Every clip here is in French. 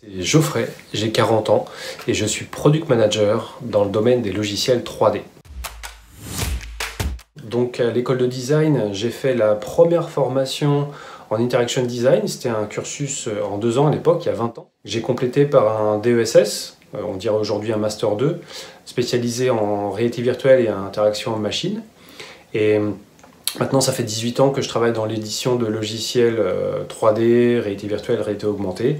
C'est Geoffrey, j'ai 40 ans et je suis Product Manager dans le domaine des logiciels 3D. Donc à l'école de design, j'ai fait la première formation en Interaction Design. C'était un cursus en 2 ans à l'époque, il y a 20 ans. J'ai complété par un DESS, on dirait aujourd'hui un Master 2, spécialisé en réalité virtuelle et en interaction machine. Et maintenant, ça fait 18 ans que je travaille dans l'édition de logiciels 3D, réalité virtuelle, réalité augmentée.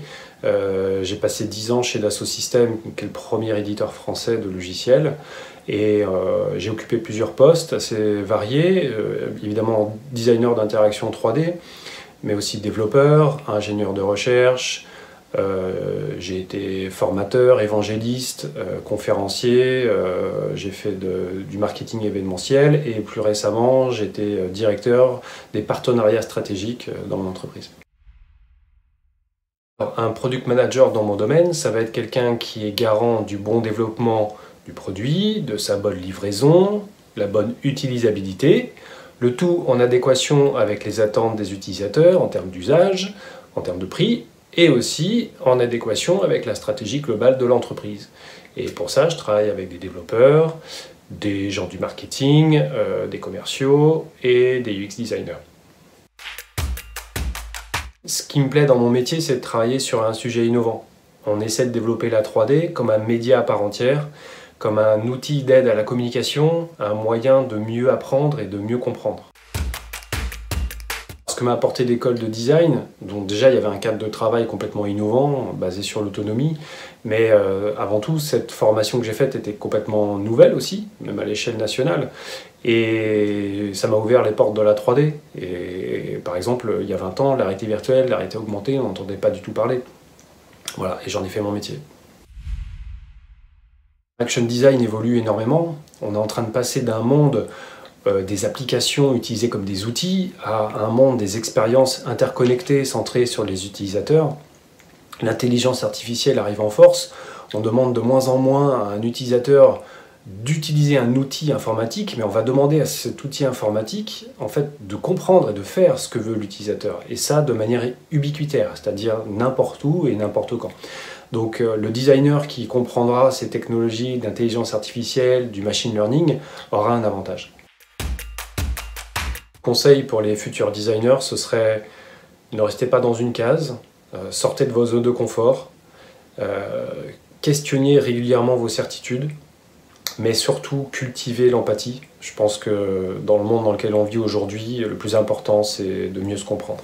J'ai passé 10 ans chez Dassault Systèmes, qui est le premier éditeur français de logiciels. Et j'ai occupé plusieurs postes assez variés, évidemment designer d'interaction 3D, mais aussi développeur, ingénieur de recherche. J'ai été formateur, évangéliste, conférencier, j'ai fait du marketing événementiel et plus récemment j'étais directeur des partenariats stratégiques dans mon entreprise. Alors, un product manager dans mon domaine, ça va être quelqu'un qui est garant du bon développement du produit, de sa bonne livraison, la bonne utilisabilité, le tout en adéquation avec les attentes des utilisateurs en termes d'usage, en termes de prix, et aussi en adéquation avec la stratégie globale de l'entreprise. Et pour ça, je travaille avec des développeurs, des gens du marketing, des commerciaux et des UX designers. Ce qui me plaît dans mon métier, c'est de travailler sur un sujet innovant. On essaie de développer la 3D comme un média à part entière, comme un outil d'aide à la communication, un moyen de mieux apprendre et de mieux comprendre. Ce que m'a apporté l'école de design, donc déjà il y avait un cadre de travail complètement innovant, basé sur l'autonomie, mais avant tout cette formation que j'ai faite était complètement nouvelle aussi, même à l'échelle nationale, et ça m'a ouvert les portes de la 3D. Et par exemple, il y a 20 ans, la réalité virtuelle, la réalité augmentée, on n'entendait pas du tout parler. Voilà, et j'en ai fait mon métier. L'action design évolue énormément, on est en train de passer d'un monde des applications utilisées comme des outils à un monde des expériences interconnectées centrées sur les utilisateurs. L'intelligence artificielle arrive en force, on demande de moins en moins à un utilisateur d'utiliser un outil informatique, mais on va demander à cet outil informatique en fait, de comprendre et de faire ce que veut l'utilisateur, et ça de manière ubiquitaire, c'est-à-dire n'importe où et n'importe quand. Donc le designer qui comprendra ces technologies d'intelligence artificielle, du machine learning, aura un avantage. Conseil pour les futurs designers, ce serait ne restez pas dans une case, sortez de vos zones de confort, questionnez régulièrement vos certitudes, mais surtout cultivez l'empathie. Je pense que dans le monde dans lequel on vit aujourd'hui, le plus important c'est de mieux se comprendre.